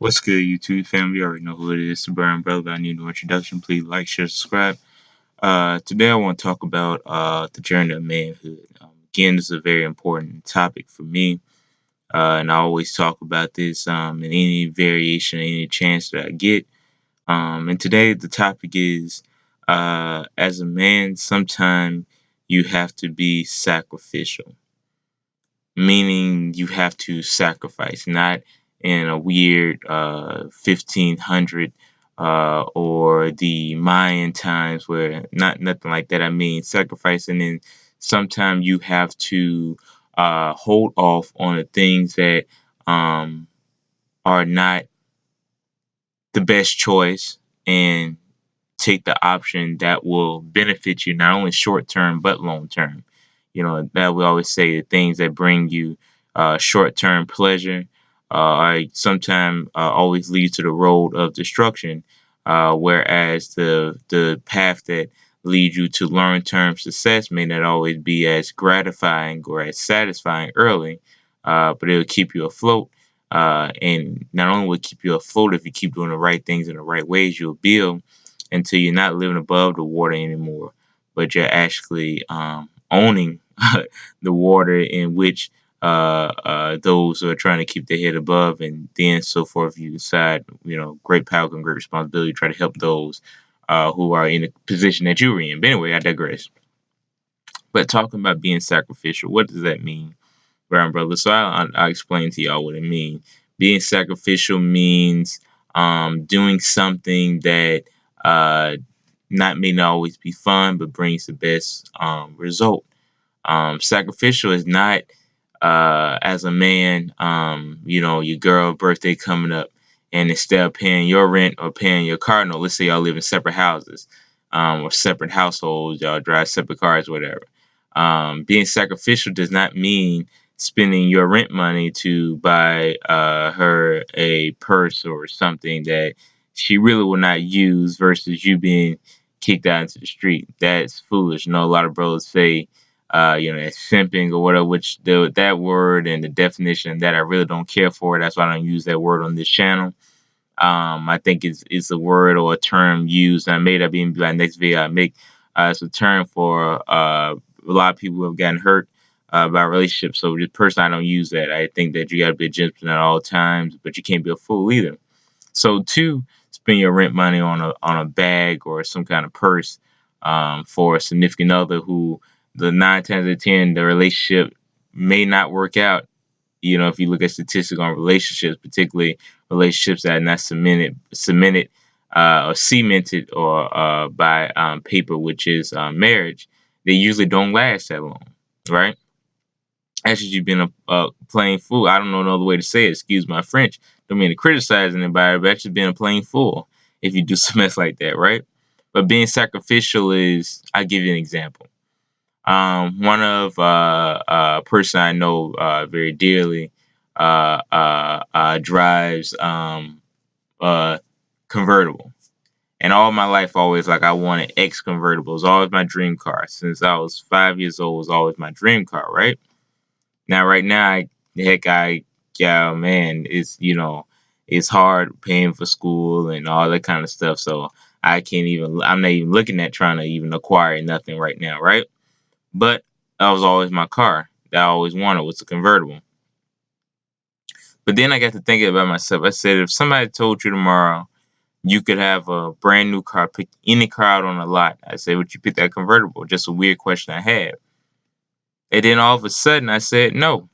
What's good, YouTube family? You already know who it is. The Burn Brother. I need no introduction. Please like, share, subscribe. Today I want to talk about the journey of manhood. Again, this is a very important topic for me, and I always talk about this in any variation, any chance that I get. And today the topic is, as a man, sometimes you have to be sacrificial, meaning you have to sacrifice, not in a weird 1500 or the Mayan times where not nothing like that. I mean sacrificing, and sometimes you have to hold off on the things that um, are not the best choice and take the option that will benefit you not only short term but long term. You know that we always say the things that bring you short term pleasure sometimes always lead to the road of destruction, whereas the path that leads you to long term success may not always be as gratifying or as satisfying early, but it'll keep you afloat. And not only will it keep you afloat if you keep doing the right things in the right ways, you'll build until you're not living above the water anymore, but you're actually owning the water in which those who are trying to keep their head above, and then so forth. You decide, great power and great responsibility. Try to help those who are in a position that you were in. But anyway, I digress. But talking about being sacrificial, what does that mean, brown brother? So I'll explain to y'all what it means. Being sacrificial means doing something that not may not always be fun, but brings the best result. Sacrificial is not as a man, your girl birthday coming up, and instead of paying your rent or paying your car note, let's say y'all live in separate houses, or separate households, y'all drive separate cars, whatever. Being sacrificial does not mean spending your rent money to buy her a purse or something that she really will not use versus you being kicked out into the street. That's foolish. A lot of brothers say, that simping or whatever, which that word and the definition of that I really don't care for. That's why I don't use that word on this channel. I think it's a word or a term used. And I made up in my next video I make. It's a term for a lot of people who have gotten hurt by relationships. So just personally, I don't use that. I think that you got to be a gentleman at all times, but you can't be a fool either. So to spend your rent money on a bag or some kind of purse for a significant other who the 9 times out of 10 the relationship may not work out. If you look at statistics on relationships, particularly relationships that are not cemented or cemented or by paper, which is marriage, they usually don't last that long, right? Actually, you've been a plain fool. I don't know another way to say it. Excuse my French. Don't mean to criticize anybody, but actually being a plain fool if you do some mess like that, right? But being sacrificial is, I'll give you an example. One of a person I know very dearly drives uh, convertible. And all my life, always like I wanted X convertible. It was always my dream car. Since I was 5 years old, it was always my dream car, right? Now, right now, yeah, man, it's hard paying for school and all that kind of stuff. So I'm not even looking at trying to even acquire nothing right now, right? But that was always my car that I always wanted was a convertible. But then I got to thinking about myself. I said, if somebody told you tomorrow you could have a brand new car, pick any car out on the lot, I said, would you pick that convertible? Just a weird question I had. And then all of a sudden I said no,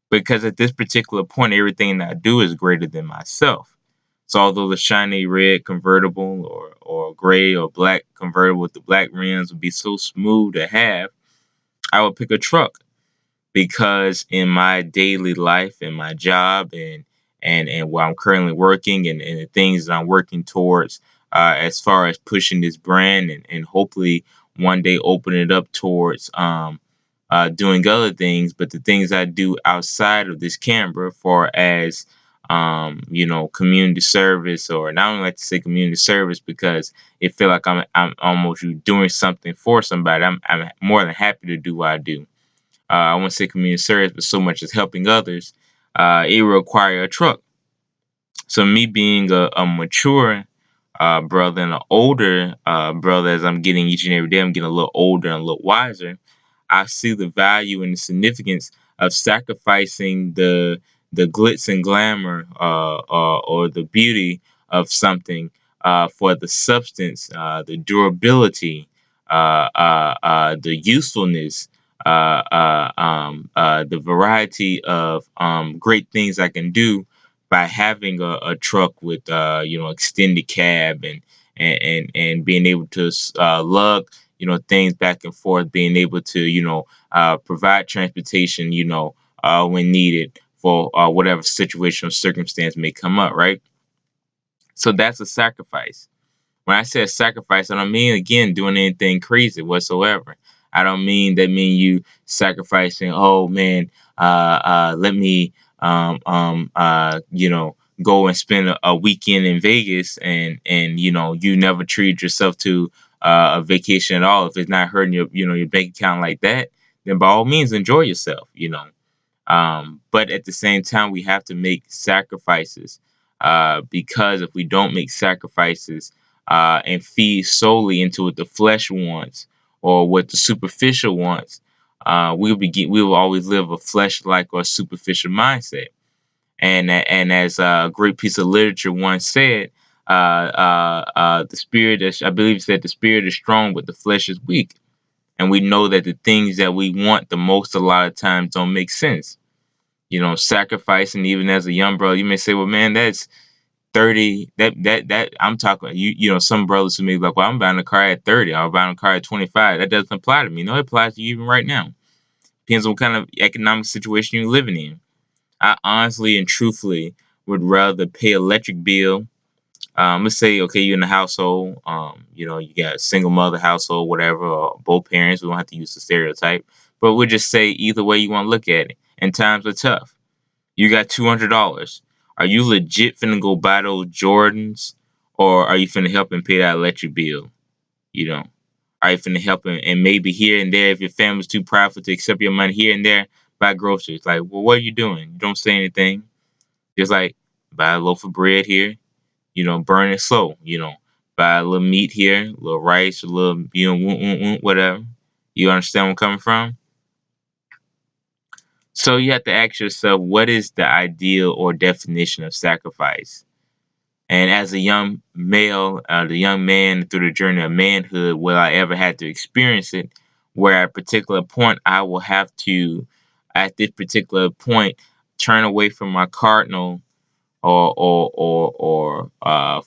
because at this particular point, everything that I do is greater than myself. So although the shiny red convertible or gray or black convertible with the black rims would be so smooth to have, I would pick a truck, because in my daily life and my job and where I'm currently working, and the things that I'm working towards, as far as pushing this brand and hopefully one day open it up towards doing other things, but the things I do outside of this camera for as community service, or not only like to say community service because it feel like I'm almost doing something for somebody. I'm more than happy to do what I do. I won't say community service, but so much as helping others, it will require a truck. So me being a mature brother and an older brother, as I'm getting each and every day, I'm getting a little older and a little wiser. I see the value and the significance of sacrificing the glitz and glamour or the beauty of something for the substance, the durability, the usefulness, the variety of great things I can do by having a truck with extended cab and being able to lug things back and forth, being able to provide transportation when needed for whatever situation or circumstance may come up, right? So that's a sacrifice. When I say sacrifice, I don't mean again doing anything crazy whatsoever. I don't mean you sacrificing. Oh man, let me go and spend a weekend in Vegas and you never treat yourself to a vacation at all. If it's not hurting your bank account like that, then by all means enjoy yourself. But at the same time, we have to make sacrifices because if we don't make sacrifices and feed solely into what the flesh wants or what the superficial wants, we will always live a flesh-like or superficial mindset. And as a great piece of literature once said, the spirit is, I believe, it said the spirit is strong, but the flesh is weak. And we know that the things that we want the most a lot of times don't make sense. Sacrificing even as a young brother, you may say, well, man, that's 30. That I'm talking, some brothers who may be like, well, I'm buying a car at 30, I'll buy a car at 25. That doesn't apply to me. No, it applies to you even right now. Depends on what kind of economic situation you're living in. I honestly and truthfully would rather pay electric bill. Let's say, okay, you're in a household, you got a single mother household, whatever, or both parents. We don't have to use the stereotype, but we'll just say either way you want to look at it. And times are tough. You got $200. Are you legit finna go buy those Jordans, or are you finna help and pay that electric bill? You know, are you finna help and maybe here and there, if your family's too prideful to accept your money here and there, buy groceries? Like, well, what are you doing? You don't say anything. Just like buy a loaf of bread here, burn it slow. Buy a little meat here, a little rice, a little, whatever. You understand where I'm coming from? So you have to ask yourself, what is the ideal or definition of sacrifice? And as a young male, the young man through the journey of manhood, will I ever have to experience it? Where at a particular point, I will have to, at this particular point, turn away from my cardinal or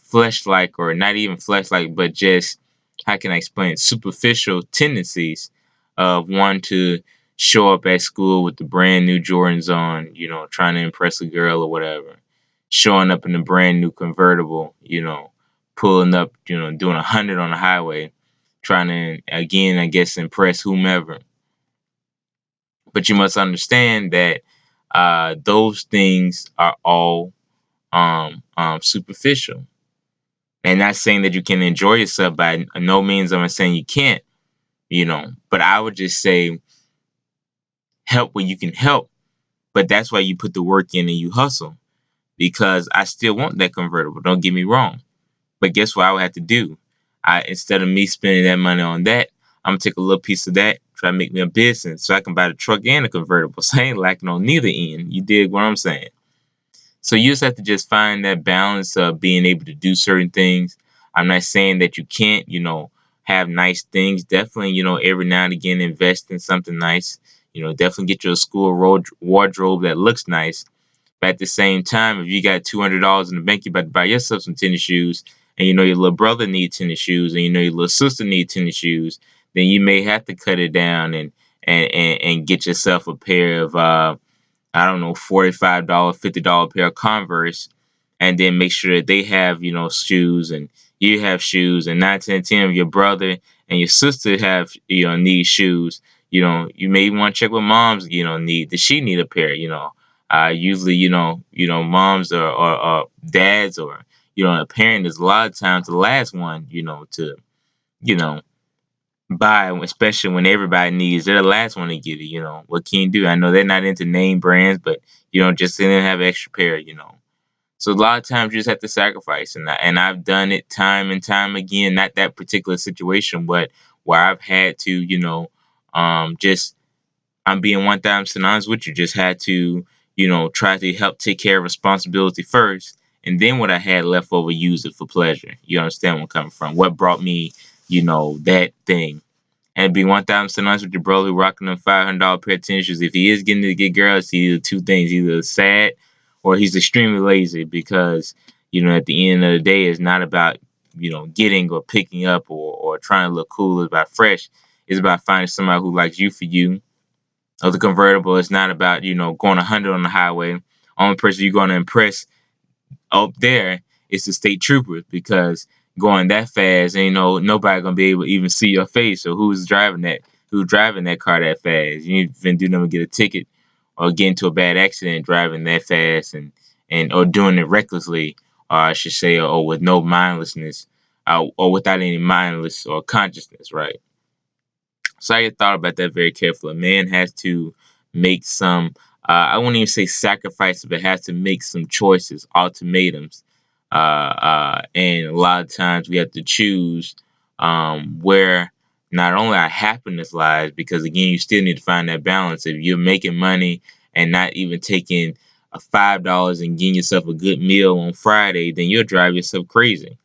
flesh like, or not even flesh like, but just, how can I explain it, superficial tendencies of one to show up at school with the brand new Jordans on, trying to impress a girl or whatever, showing up in a brand new convertible, pulling up, doing 100 on the highway, trying to again, I guess, impress whomever. But you must understand that those things are all superficial. And not saying that you can enjoy yourself, by no means am I saying you can't, but I would just say help where you can help. But that's why you put the work in and you hustle. Because I still want that convertible, don't get me wrong. But guess what I would have to do? Instead of me spending that money on that, I'm gonna take a little piece of that, try to make me a business so I can buy the truck and the convertible. So I ain't lacking on neither end. You dig what I'm saying? So you just have to just find that balance of being able to do certain things. I'm not saying that you can't, have nice things. Definitely, every now and again invest in something nice. Definitely get you a school wardrobe that looks nice. But at the same time, if you got $200 in the bank, you about to buy yourself some tennis shoes, and your little brother needs tennis shoes, and your little sister needs tennis shoes, then you may have to cut it down and get yourself a pair of I don't know, $45, $50 pair of Converse, and then make sure that they have, shoes, and you have shoes, and 9, 10, 10 of your brother and your sister have, need shoes. You may want to check what mom's, need. Does she need a pair? Usually, moms or dads or, a parent is a lot of times the last one, to, you know, buy, especially when everybody needs. They're the last one to get it. What can you do? I know they're not into name brands, but just then have an extra pair. So a lot of times you just have to sacrifice, and I've done it time and time again. Not that particular situation, but where I've had to, just I'm being 1,000 honest with you. Just had to, try to help take care of responsibility first, and then what I had left over, use it for pleasure. You understand where I'm coming from? What brought me, that thing. And be 1,000 honest with your brother who rocking them $500 pair of tennis shoes. If he is getting to get girls, it's either two things: either sad or he's extremely lazy. Because at the end of the day, it's not about getting or picking up or trying to look cool. It's about fresh. It's about finding somebody who likes you for you. Or the convertible, it's not about going 100 on the highway. Only person you're going to impress up there is the state troopers, because going that fast, ain't nobody gonna be able to even see your face. So who's driving that car that fast? You even do them get a ticket or get into a bad accident driving that fast, and or doing it recklessly, or I should say, or with no mindlessness, or without any mindless or consciousness, right? So I thought about that very carefully. A man has to make some, I won't even say sacrifices, but has to make some choices, ultimatums. And a lot of times we have to choose where not only our happiness lies, because again, you still need to find that balance. If you're making money and not even taking a $5 and getting yourself a good meal on Friday, then you'll drive yourself crazy.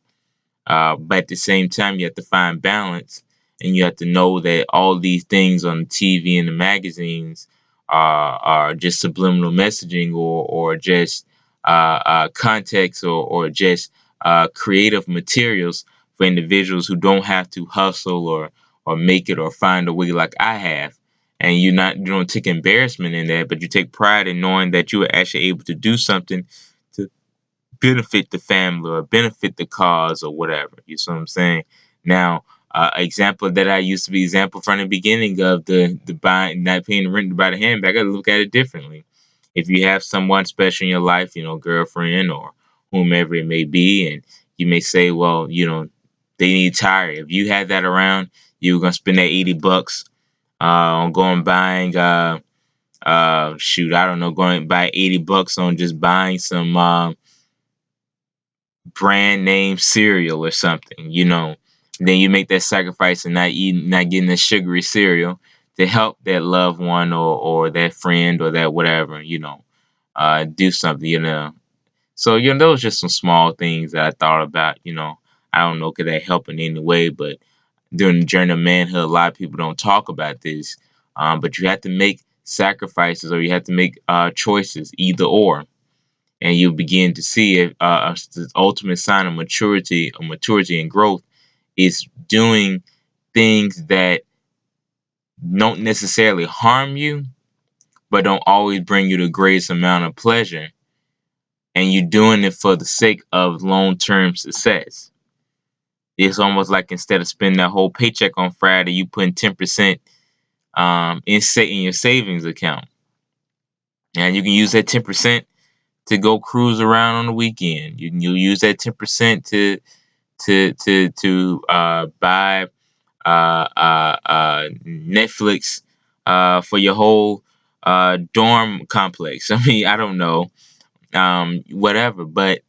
But at the same time, you have to find balance, and you have to know that all these things on the TV and the magazines are just subliminal messaging, or just context, or just creative materials for individuals who don't have to hustle or make it or find a way like I have. And you don't take embarrassment in that, but you take pride in knowing that you were actually able to do something to benefit the family or benefit the cause or whatever. You see what I'm saying? Now, example that I used to be example from the beginning of the buying, not paying the rent to buy the handbag. I gotta look at it differently. If you have someone special in your life, girlfriend or whomever it may be, and you may say, well, they need tire. If you had that around, you were gonna spend that $80 on going buying shoot, I don't know, going buy $80 on just buying some brand name cereal or something, then you make that sacrifice and not getting the sugary cereal to help that loved one or that friend or that whatever, do something, So, those are just some small things that I thought about, I don't know, could that help in any way, but during the journey of manhood, a lot of people don't talk about this. But you have to make sacrifices, or you have to make choices, either or, and you begin to see it. The ultimate sign of maturity and growth is doing things that don't necessarily harm you, but don't always bring you the greatest amount of pleasure. And you're doing it for the sake of long-term success. It's almost like instead of spending that whole paycheck on Friday, you putting 10% in your savings account, and you can use that 10% to go cruise around on the weekend. You'll use that 10% to buy Netflix for your whole dorm complex. I mean, I don't know, whatever, but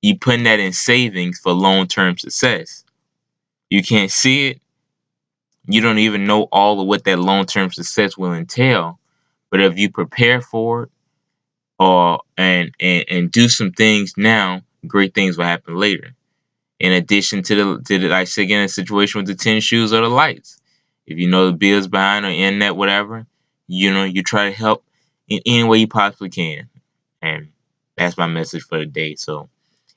you putting that in savings for long term success. You can't see it. You don't even know all of what that long term success will entail. But if you prepare for it, or and do some things now, great things will happen later. In addition to the like say again, a situation with the tennis shoes or the lights. If you know the bills behind or internet, whatever, you try to help in any way you possibly can. And that's my message for the day. So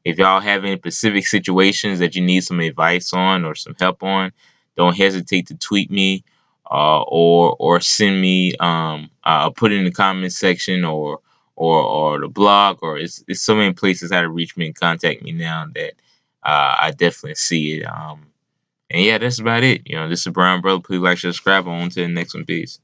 if y'all have any specific situations that you need some advice on or some help on, don't hesitate to tweet me, or send me, put it in the comment section, or the blog, or it's so many places how to reach me and contact me now that I definitely see it. And yeah, that's about it. This is Brown Brother. Please like, share, subscribe. On to the next one. Peace.